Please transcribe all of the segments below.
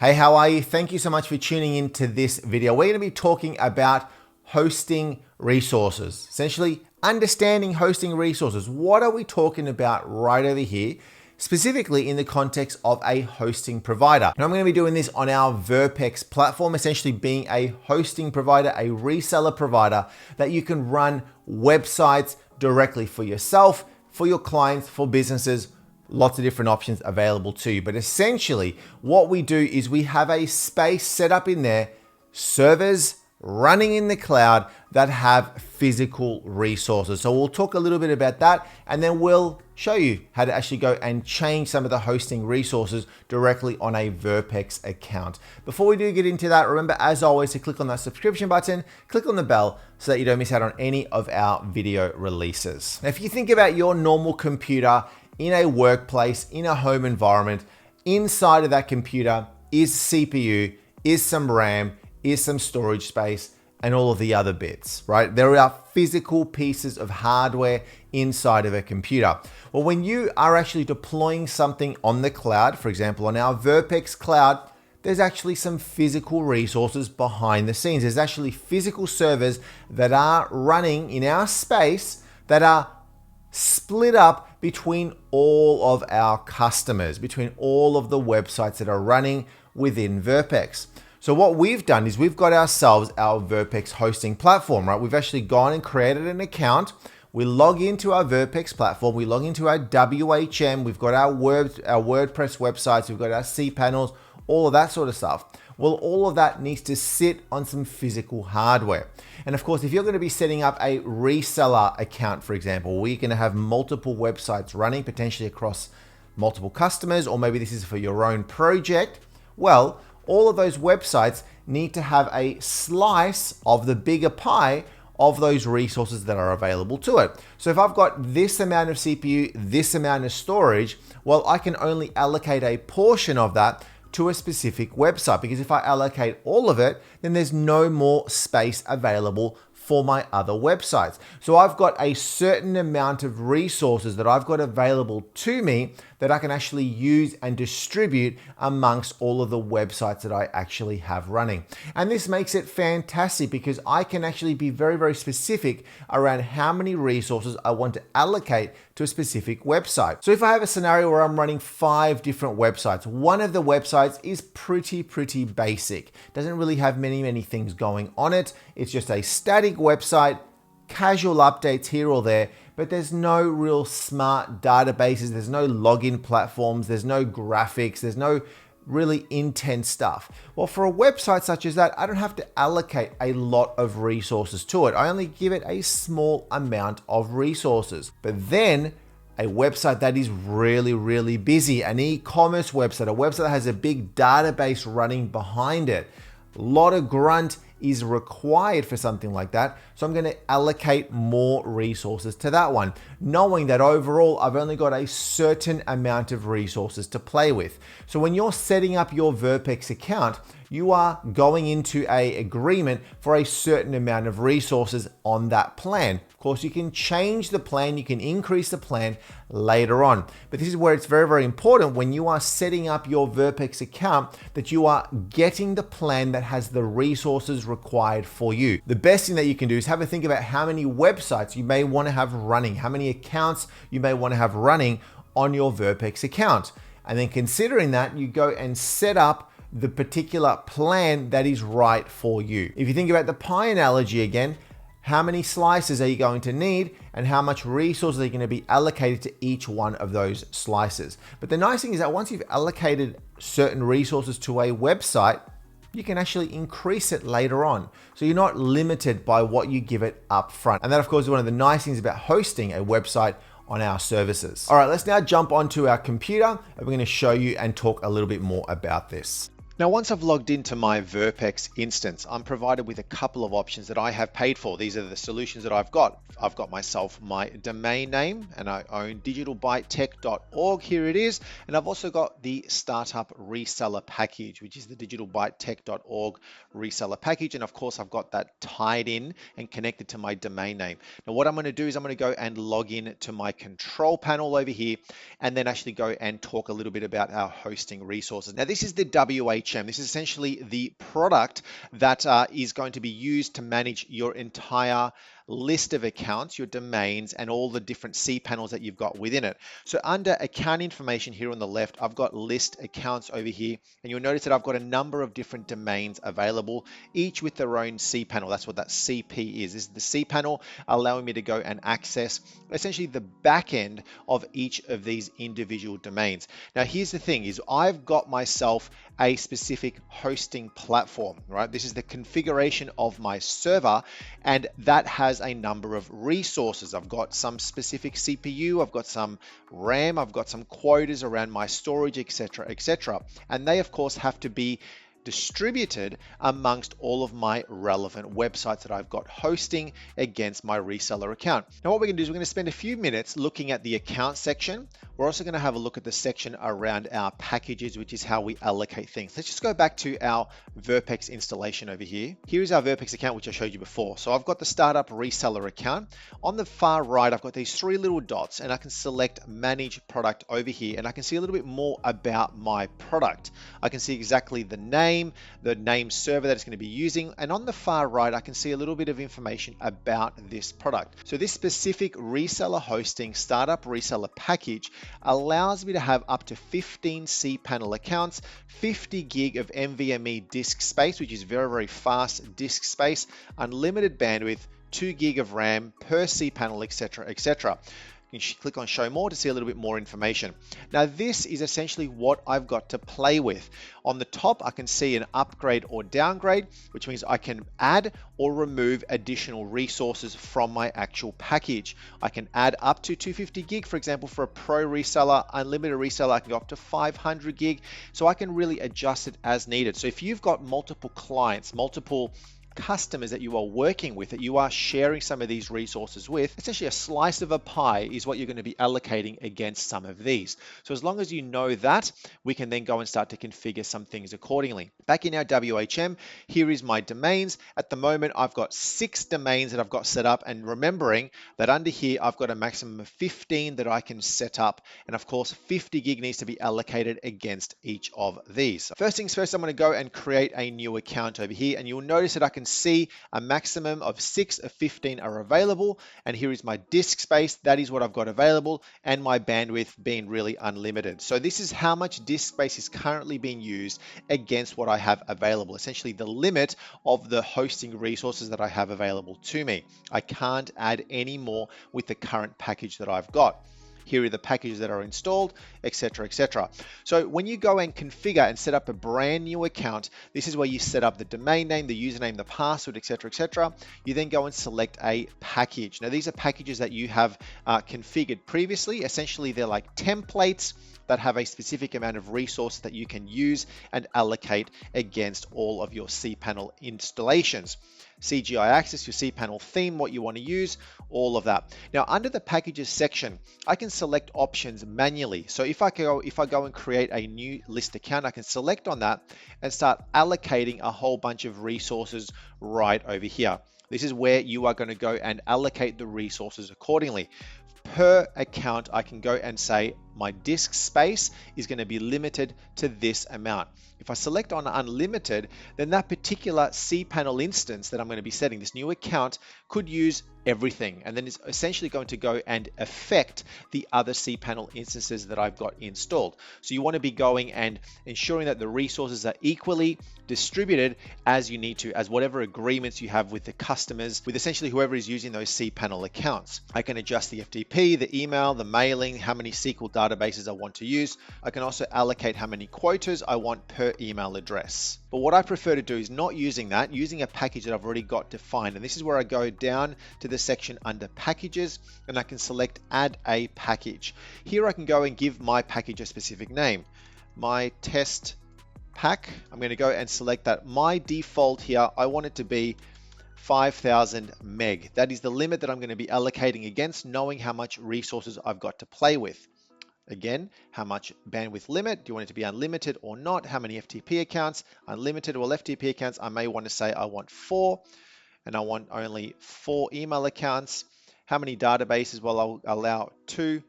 Hey, how are you? Thank you so much for tuning in to this video. We're going to be talking about hosting resources, essentially understanding hosting resources. What are we talking about right over here, specifically in the context of a hosting provider? And I'm going to be doing this on our Verpex platform, essentially being a hosting provider, a reseller provider that you can run websites directly for yourself, for your clients, for businesses. Lots of different options available to you. But essentially, what we do is we have a space set up in there, servers running in the cloud that have physical resources. So we'll talk a little bit about that, and then we'll show you how to actually go and change some of the hosting resources directly on a Verpex account. Before we do get into that, remember, as always, to click on that subscription button, click on the bell so that you don't miss out on any of our video releases. Now, if you think about your normal computer, in a workplace, in a home environment, inside of that computer is CPU, is some RAM, is some storage space, and all of the other bits, right? There are physical pieces of hardware inside of a computer. Well, when you are actually deploying something on the cloud, for example, on our Verpex cloud, there's actually some physical resources behind the scenes. There's actually physical servers that are running in our space that are split up between all of our customers, between all of the websites that are running within Verpex. So what we've done is we've got ourselves our Verpex hosting platform, right? We've actually gone and created an account. We log into our Verpex platform. We log into our WHM. We've got our WordPress websites. We've got our cPanels, all of that sort of stuff. Well, all of that needs to sit on some physical hardware. And of course, if you're going to be setting up a reseller account, for example, where you're going to have multiple websites running potentially across multiple customers, or maybe this is for your own project, well, all of those websites need to have a slice of the bigger pie of those resources that are available to it. So if I've got this amount of CPU, this amount of storage, well, I can only allocate a portion of that to a specific website, because if I allocate all of it, then there's no more space available for my other websites. So I've got a certain amount of resources that I've got available to me that I can actually use and distribute amongst all of the websites that I actually have running. And this makes it fantastic because I can actually be very, very specific around how many resources I want to allocate to a specific website. So if I have a scenario where I'm running 5 different websites, one of the websites is pretty basic. Doesn't really have many things going on it. It's just a static website, casual updates here or there, but there's no real smart databases, there's no login platforms, there's no graphics, there's no really intense stuff. Well, for a website such as that, I don't have to allocate a lot of resources to it. I only give it a small amount of resources. But then a website that is really busy, an e-commerce website, a website that has a big database running behind it, a lot of grunt is required for something like that. So I'm going to allocate more resources to that one, knowing that overall I've only got a certain amount of resources to play with. So when you're setting up your Verpex account, you are going into an agreement for a certain amount of resources on that plan. Of course, you can change the plan, you can increase the plan later on. But this is where it's very important when you are setting up your Verpex account that you are getting the plan that has the resources required for you. The best thing that you can do is have a think about how many websites you may want to have running, how many accounts you may want to have running on your Verpex account. And then considering that, you go and set up the particular plan that is right for you. If you think about the pie analogy again, how many slices are you going to need and how much resources are going to be allocated to each one of those slices? But the nice thing is that once you've allocated certain resources to a website, you can actually increase it later on. So you're not limited by what you give it up front. And that, of course, is one of the nice things about hosting a website on our services. All right, let's now jump onto our computer and we're going to show you and talk a little bit more about this. Now, once I've logged into my Verpex instance, I'm provided with a couple of options that I have paid for. These are the solutions that I've got. I've got myself my domain name and I own digitalbytetech.org. Here it is. And I've also got the startup reseller package, which is the digitalbytetech.org reseller package. And of course, I've got that tied in and connected to my domain name. Now, what I'm going to do is I'm going to go and log in to my control panel over here and then actually go and talk a little bit about our hosting resources. Now, this is the WHM WHM. This is essentially the product that is going to be used to manage your entire list of accounts, your domains, and all the different cPanels that you've got within it. So under account information here on the left, I've got list accounts over here, and you'll notice that I've got a number of different domains available, each with their own cPanel. That's what that CP is. This is the cPanel allowing me to go and access essentially the back end of each of these individual domains. Now, here's the thing is I've got myself a specific hosting platform, right? This is the configuration of my server, and that has a number of resources. I've got some specific CPU, I've got some RAM, I've got some quotas around my storage, etc., etc. And they, of course, have to be distributed amongst all of my relevant websites that I've got hosting against my reseller account. Now, what we're going to do is we're going to spend a few minutes looking at the account section. We're also going to have a look at the section around our packages, which is how we allocate things. Let's just go back to our Verpex installation over here. Here's our Verpex account, which I showed you before. So I've got the startup reseller account. On the far right, I've got these three little dots, and I can select manage product over here, and I can see a little bit more about my product. I can see exactly the name server that it's going to be using, and on the far right I can see a little bit of information about this product. So this specific reseller hosting startup reseller package allows me to have up to 15 cPanel accounts, 50 gig of NVMe disk space, which is very, very fast disk space, unlimited bandwidth, 2 gig of RAM per cPanel, etc., etc. You can click on show more to see a little bit more information. Now, this is essentially what I've got to play with. On the top, I can see an upgrade or downgrade, which means I can add or remove additional resources from my actual package. I can add up to 250 gig, for example, for a pro reseller, unlimited reseller, I can go up to 500 gig. So I can really adjust it as needed. So if you've got multiple clients, multiple customers that you are working with, that you are sharing some of these resources with, essentially a slice of a pie is what you're going to be allocating against some of these. So as long as you know that, we can then go and start to configure some things accordingly. Back in our WHM, here is my domains. At the moment, I've got 6 domains that I've got set up, and remembering that under here, I've got a maximum of 15 that I can set up. And of course, 50 gig needs to be allocated against each of these. First things first, I'm going to go and create a new account over here, and you'll notice that I can see a maximum of 6 of 15 are available, and here is my disk space. That is what I've got available, and my bandwidth being really unlimited. So this is how much disk space is currently being used against what I have available, essentially the limit of the hosting resources that I have available to me. I can't add any more with the current package that I've got. Here are the packages that are installed, etc., etc. So when you go and configure and set up a brand new account, this is where you set up the domain name, the username, the password, etc., etc. You then go and select a package. Now, these are packages that you have configured previously. Essentially, they're like templates that have a specific amount of resources that you can use and allocate against all of your cPanel installations. CGI access, your cPanel theme, what you want to use, all of that. Now, under the packages section, I can select options manually. So if I go and create a new list account, I can select on that and start allocating a whole bunch of resources right over here. This is where you are going to go and allocate the resources accordingly. Per account, I can go and say my disk space is going to be limited to this amount. If I select on unlimited, then that particular cPanel instance that I'm going to be setting, this new account, could use everything, and then it's essentially going to go and affect the other cPanel instances that I've got installed. So you want to be going and ensuring that the resources are equally distributed as you need to, as whatever agreements you have with the customers, with essentially whoever is using those cPanel accounts. I can adjust the FTP, the email, the mailing, how many SQL databases I want to use. I can also allocate how many quotas I want per email address. But what I prefer to do is not using that, using a package that I've already got defined. And this is where I go down to the section under packages, and I can select add a package. Here I can go and give my package a specific name. My test pack, I'm going to go and select that. My default here, I want it to be 5,000 meg. That is the limit that I'm going to be allocating against, knowing how much resources I've got to play with. Again, how much bandwidth limit? Do you want it to be unlimited or not? How many FTP accounts? Unlimited or FTP accounts? I may want to say I want 4, and I want only 4 email accounts. How many databases? Well, I'll allow 2.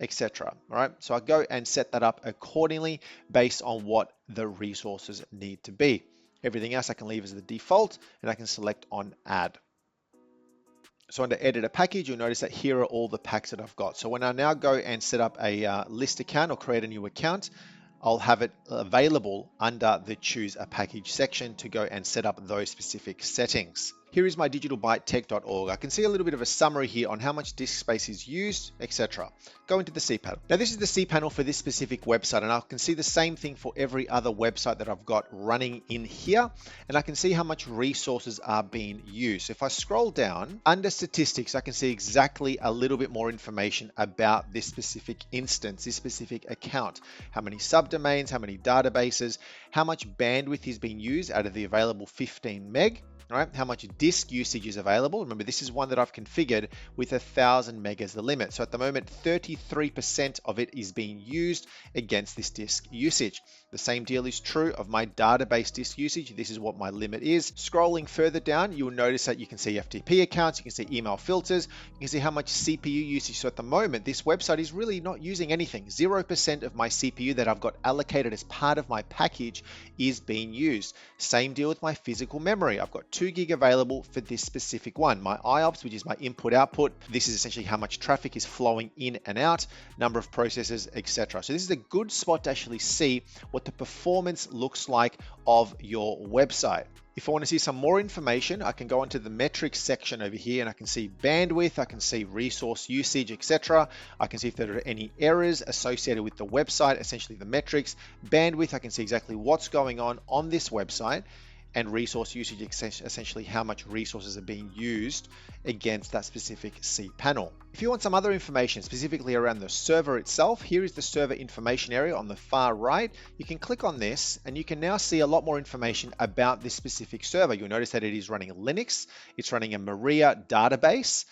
etc. All right, so I go and set that up accordingly based on what the resources need to be. Everything else I can leave as the default, and I can select on add. So under edit a package, you'll notice that here are all the packs that I've got. So when I now go and set up a list account or create a new account, I'll have it available under the choose a package section to go and set up those specific settings. Here is my digitalbytetech.org. I can see a little bit of a summary here on how much disk space is used, etc. Go into the cPanel. Now this is the cPanel for this specific website, and I can see the same thing for every other website that I've got running in here, and I can see how much resources are being used. So if I scroll down under statistics, I can see exactly a little bit more information about this specific instance, this specific account, how many subdomains, how many databases, how much bandwidth is being used out of the available 15 meg. All right, how much disk usage is available. Remember, this is one that I've configured with 1,000 meg as the limit. So at the moment, 33% of it is being used against this disk usage. The same deal is true of my database disk usage. This is what my limit is. Scrolling further down, you'll notice that you can see FTP accounts, you can see email filters, you can see how much CPU usage. So at the moment, this website is really not using anything. 0% of my CPU that I've got allocated as part of my package is being used. Same deal with my physical memory. I've got 2 gig available for this specific one. My IOPS, which is my input output, this is essentially how much traffic is flowing in and out, number of processes, etc. So this is a good spot to actually see what the performance looks like of your website. If I want to see some more information, I can go onto the metrics section over here and I can see bandwidth, I can see resource usage, etc. I can see if there are any errors associated with the website, essentially the metrics. Bandwidth, I can see exactly what's going on this website. And resource usage, essentially how much resources are being used against that specific cPanel. If you want some other information specifically around the server itself, here is the server information area on the far right. You can click on this and you can now see a lot more information about this specific server. You'll notice that it is running Linux, it's running a Maria database,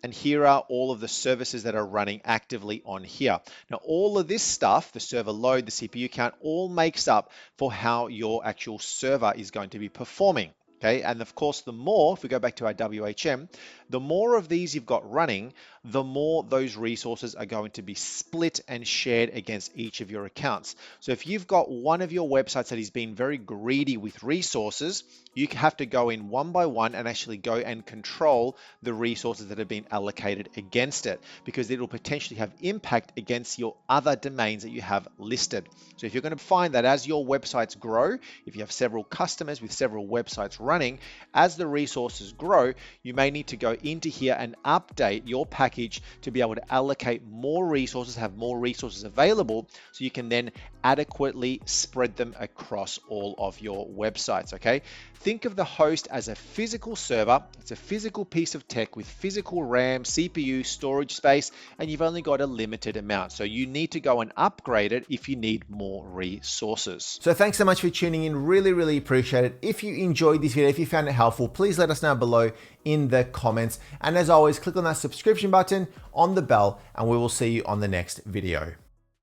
and here are all of the services that are running actively on here. Now, all of this stuff, the server load, the CPU count, all makes up for how your actual server is going to be performing. Okay, and of course, the more, if we go back to our WHM, the more of these you've got running, the more those resources are going to be split and shared against each of your accounts. So if you've got one of your websites that is being very greedy with resources, you have to go in one by one and actually go and control the resources that have been allocated against it, because it will potentially have impact against your other domains that you have listed. So if you're going to find that as your websites grow, if you have several customers with several websites running, as the resources grow, you may need to go into here and update your package to be able to allocate more resources, have more resources available, so you can then adequately spread them across all of your websites, okay? Think of the host as a physical server. It's a physical piece of tech with physical RAM, CPU, storage space, and you've only got a limited amount. So you need to go and upgrade it if you need more resources. So thanks so much for tuning in. Really appreciate it. If you enjoyed this video, if you found it helpful, please let us know below in the comments. And as always, click on that subscription button, on the bell, and we will see you on the next video.